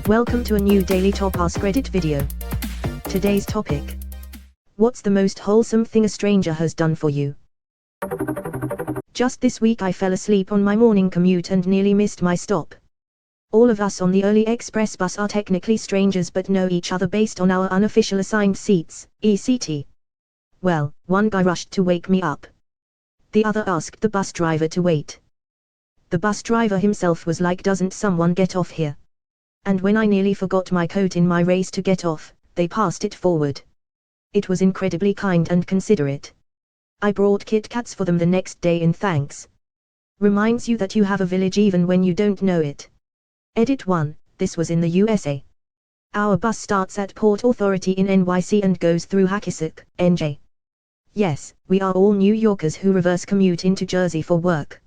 Welcome to a new daily top Askreddit video. Today's topic: what's the most wholesome thing a stranger has done for you? Just this week I fell asleep on my morning commute and nearly missed my stop. All of us on the early express bus are technically strangers but know each other based on our unofficial assigned seats, ECT. Well, one guy rushed to wake me up. The other asked the bus driver to wait. The bus driver himself was like, "Doesn't someone get off here?" And when I nearly forgot my coat in my race to get off, they passed it forward. It was incredibly kind and considerate. I brought Kit Kats for them the next day in thanks. Reminds you that you have a village even when you don't know it. Edit 1, this was in the USA. Our bus starts at Port Authority in NYC and goes through Hackensack, NJ. Yes, we are all New Yorkers who reverse commute into Jersey for work.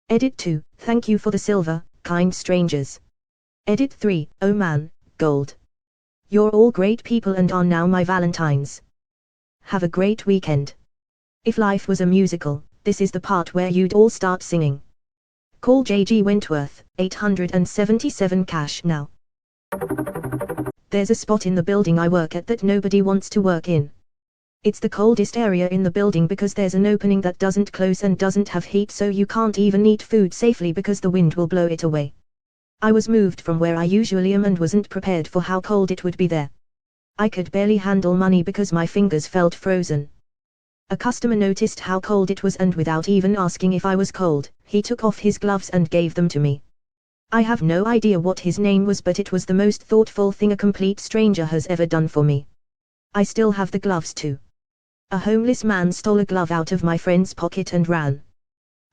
Edit 2, thank you for the silver, kind strangers. Edit 3, oh man, gold. You're all great people and are now my Valentines. Have a great weekend. If life was a musical, this is the part where you'd all start singing. Call J.G. Wentworth, 877 cash now. There's a spot in the building I work at that nobody wants to work in. It's the coldest area in the building because there's an opening that doesn't close and doesn't have heat, so you can't even eat food safely because the wind will blow it away. I was moved from where I usually am and wasn't prepared for how cold it would be there. I could barely handle money because my fingers felt frozen. A customer noticed how cold it was and without even asking if I was cold, he took off his gloves and gave them to me. I have no idea what his name was, but it was the most thoughtful thing a complete stranger has ever done for me. I still have the gloves too. A homeless man stole a glove out of my friend's pocket and ran.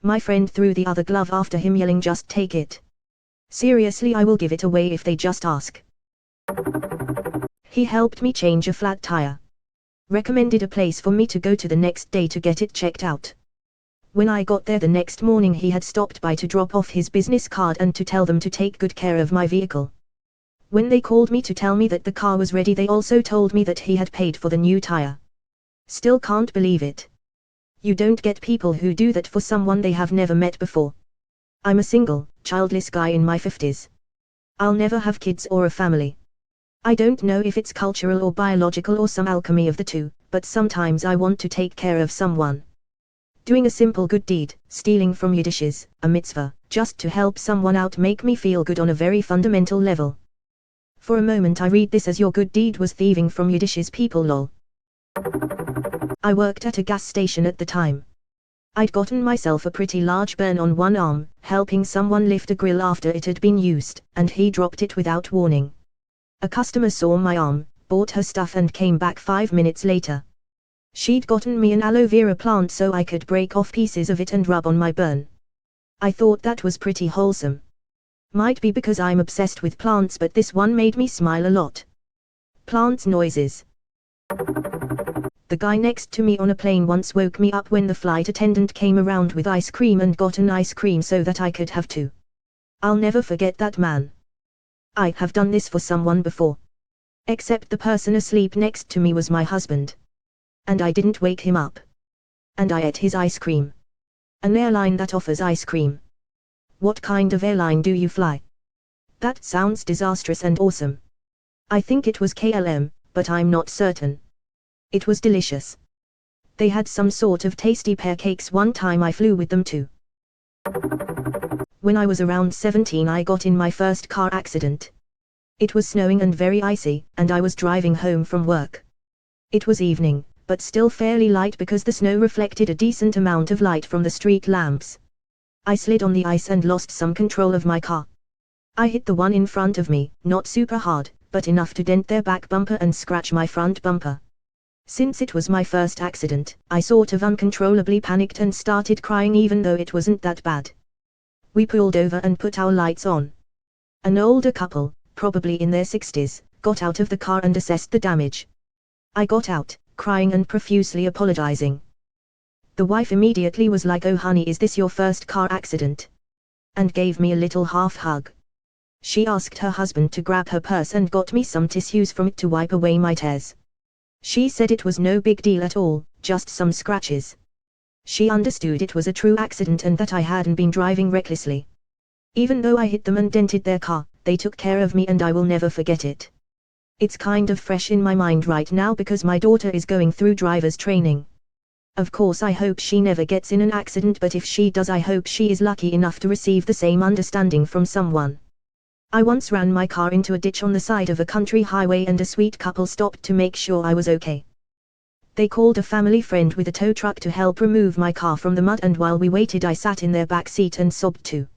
My friend threw the other glove after him, yelling, "Just take it. Seriously, I will give it away if they just ask." He helped me change a flat tire. Recommended a place for me to go to the next day to get it checked out. When I got there the next morning, he had stopped by to drop off his business card and to tell them to take good care of my vehicle. When they called me to tell me that the car was ready, they also told me that he had paid for the new tire. Still can't believe it. You don't get people who do that for someone they have never met before. I'm a single, childless guy in my 50s. I'll never have kids or a family. I don't know if it's cultural or biological or some alchemy of the two, but sometimes I want to take care of someone. Doing a simple good deed, stealing from your dishes, a mitzvah, just to help someone out, make me feel good on a very fundamental level. For a moment I read this as your good deed was thieving from your dishes, people, lol. I worked at a gas station at the time. I'd gotten myself a pretty large burn on one arm, helping someone lift a grill after it had been used, and he dropped it without warning. A customer saw my arm, bought her stuff and came back 5 minutes later. She'd gotten me an aloe vera plant so I could break off pieces of it and rub on my burn. I thought that was pretty wholesome. Might be because I'm obsessed with plants, but this one made me smile a lot. Plants noises. The guy next to me on a plane once woke me up when the flight attendant came around with ice cream and got an ice cream so that I could have two. I'll never forget that man. I have done this for someone before. Except the person asleep next to me was my husband. And I didn't wake him up. And I ate his ice cream. An airline that offers ice cream. What kind of airline do you fly? That sounds disastrous and awesome. I think it was KLM, but I'm not certain. It was delicious. They had some sort of tasty pear cakes one time I flew with them too. When I was around 17 I got in my first car accident. It was snowing and very icy, and I was driving home from work. It was evening, but still fairly light because the snow reflected a decent amount of light from the street lamps. I slid on the ice and lost some control of my car. I hit the one in front of me, not super hard, but enough to dent their back bumper and scratch my front bumper. Since it was my first accident, I sort of uncontrollably panicked and started crying even though it wasn't that bad. We pulled over and put our lights on. An older couple, probably in their 60s, got out of the car and assessed the damage. I got out, crying and profusely apologizing. The wife immediately was like, "Oh honey, is this your first car accident?" and gave me a little half hug. She asked her husband to grab her purse and got me some tissues from it to wipe away my tears. She said it was no big deal at all, just some scratches. She understood it was a true accident and that I hadn't been driving recklessly. Even though I hit them and dented their car, they took care of me and I will never forget it. It's kind of fresh in my mind right now because my daughter is going through driver's training. Of course I hope she never gets in an accident, but if she does I hope she is lucky enough to receive the same understanding from someone. I once ran my car into a ditch on the side of a country highway and a sweet couple stopped to make sure I was okay. They called a family friend with a tow truck to help remove my car from the mud, and while we waited I sat in their back seat and sobbed too.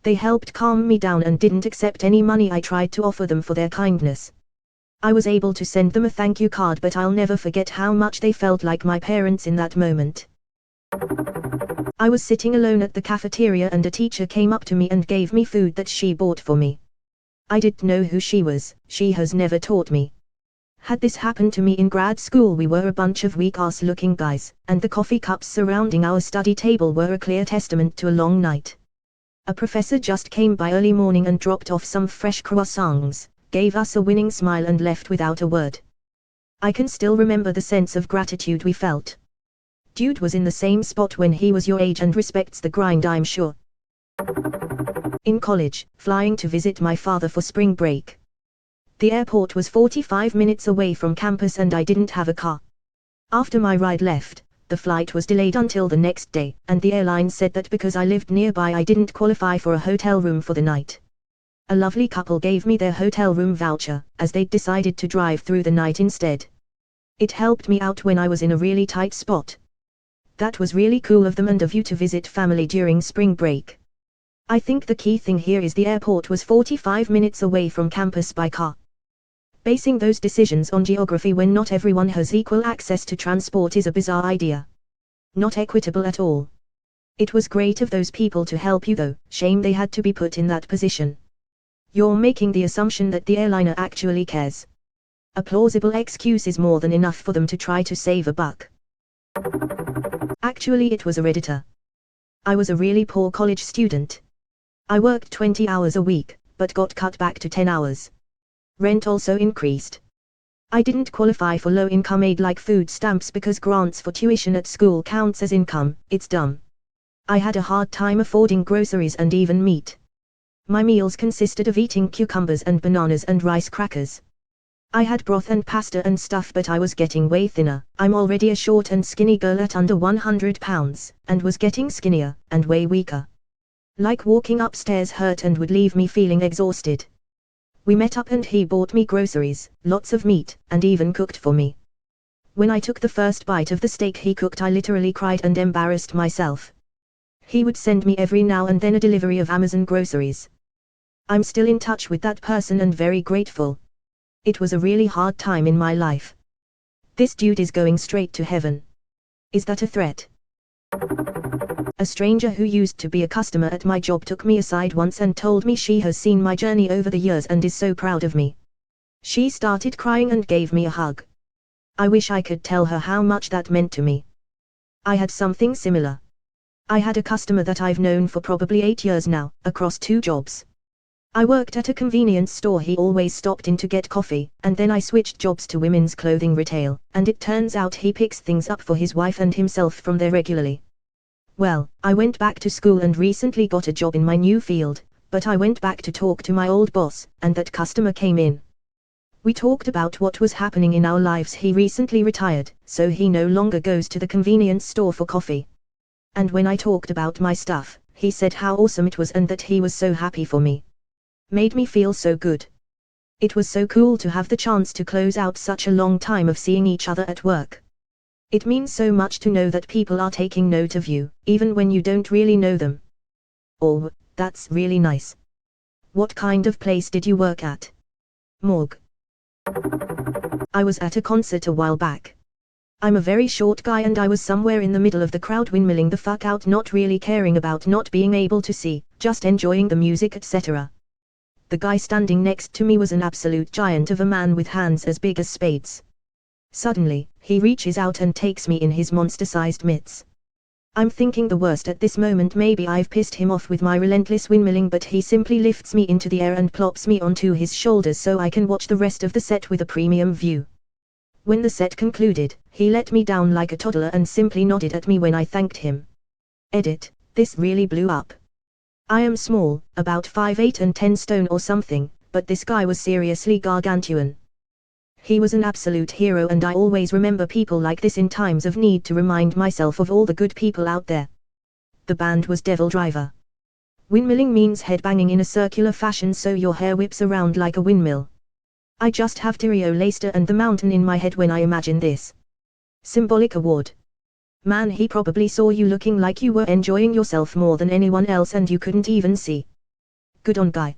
They helped calm me down and didn't accept any money I tried to offer them for their kindness. I was able to send them a thank you card, but I'll never forget how much they felt like my parents in that moment. I was sitting alone at the cafeteria and a teacher came up to me and gave me food that she bought for me. I didn't know who she was, she has never taught me. Had this happened to me in grad school, we were a bunch of weak-ass looking guys, and the coffee cups surrounding our study table were a clear testament to a long night. A professor just came by early morning and dropped off some fresh croissants, gave us a winning smile and left without a word. I can still remember the sense of gratitude we felt. Dude was in the same spot when he was your age and respects the grind, I'm sure. In college, flying to visit my father for spring break. The airport was 45 minutes away from campus and I didn't have a car. After my ride left, the flight was delayed until the next day, and the airline said that because I lived nearby I didn't qualify for a hotel room for the night. A lovely couple gave me their hotel room voucher, as they'd decided to drive through the night instead. It helped me out when I was in a really tight spot. That was really cool of them and of you to visit family during spring break. I think the key thing here is the airport was 45 minutes away from campus by car. Basing those decisions on geography when not everyone has equal access to transport is a bizarre idea. Not equitable at all. It was great of those people to help you though, shame they had to be put in that position. You're making the assumption that the airliner actually cares. A plausible excuse is more than enough for them to try to save a buck. Actually, it was a Redditor. I was a really poor college student. I worked 20 hours a week, but got cut back to 10 hours. Rent also increased. I didn't qualify for low-income aid like food stamps because grants for tuition at school counts as income. It's dumb. I had a hard time affording groceries and even meat. My meals consisted of eating cucumbers and bananas and rice crackers. I had broth and pasta and stuff, but I was getting way thinner. I'm already a short and skinny girl at under 100 pounds, and was getting skinnier, and way weaker. Like walking upstairs hurt and would leave me feeling exhausted. We met up and he bought me groceries, lots of meat, and even cooked for me. When I took the first bite of the steak he cooked, I literally cried and embarrassed myself. He would send me every now and then a delivery of Amazon groceries. I'm still in touch with that person and very grateful. It was a really hard time in my life. This dude is going straight to heaven. Is that a threat? A stranger who used to be a customer at my job took me aside once and told me she has seen my journey over the years and is so proud of me. She started crying and gave me a hug. I wish I could tell her how much that meant to me. I had something similar. I had a customer that I've known for probably 8 years now, across 2 jobs. I worked at a convenience store he always stopped in to get coffee, and then I switched jobs to women's clothing retail, and it turns out he picks things up for his wife and himself from there regularly. Well, I went back to school and recently got a job in my new field, but I went back to talk to my old boss, and that customer came in. We talked about what was happening in our lives. He recently retired, so he no longer goes to the convenience store for coffee. And when I talked about my stuff, he said how awesome it was and that he was so happy for me. Made me feel so good. It was so cool to have the chance to close out such a long time of seeing each other at work. It means so much to know that people are taking note of you, even when you don't really know them. Oh, that's really nice. What kind of place did you work at? Morgue. I was at a concert a while back. I'm a very short guy and I was somewhere in the middle of the crowd windmilling the fuck out, not really caring about not being able to see, just enjoying the music, etc. The guy standing next to me was an absolute giant of a man with hands as big as spades. Suddenly, he reaches out and takes me in his monster-sized mitts. I'm thinking the worst at this moment, maybe I've pissed him off with my relentless windmilling, but he simply lifts me into the air and plops me onto his shoulders so I can watch the rest of the set with a premium view. When the set concluded, he let me down like a toddler and simply nodded at me when I thanked him. Edit, this really blew up. I am small, about 5'8" and 10 stone or something, but this guy was seriously gargantuan. He was an absolute hero, and I always remember people like this in times of need to remind myself of all the good people out there. The band was Devil Driver. Windmilling means headbanging in a circular fashion so your hair whips around like a windmill. I just have Tyrio Leicester and the mountain in my head when I imagine this. Symbolic award. Man, he probably saw you looking like you were enjoying yourself more than anyone else and you couldn't even see. Good on guy.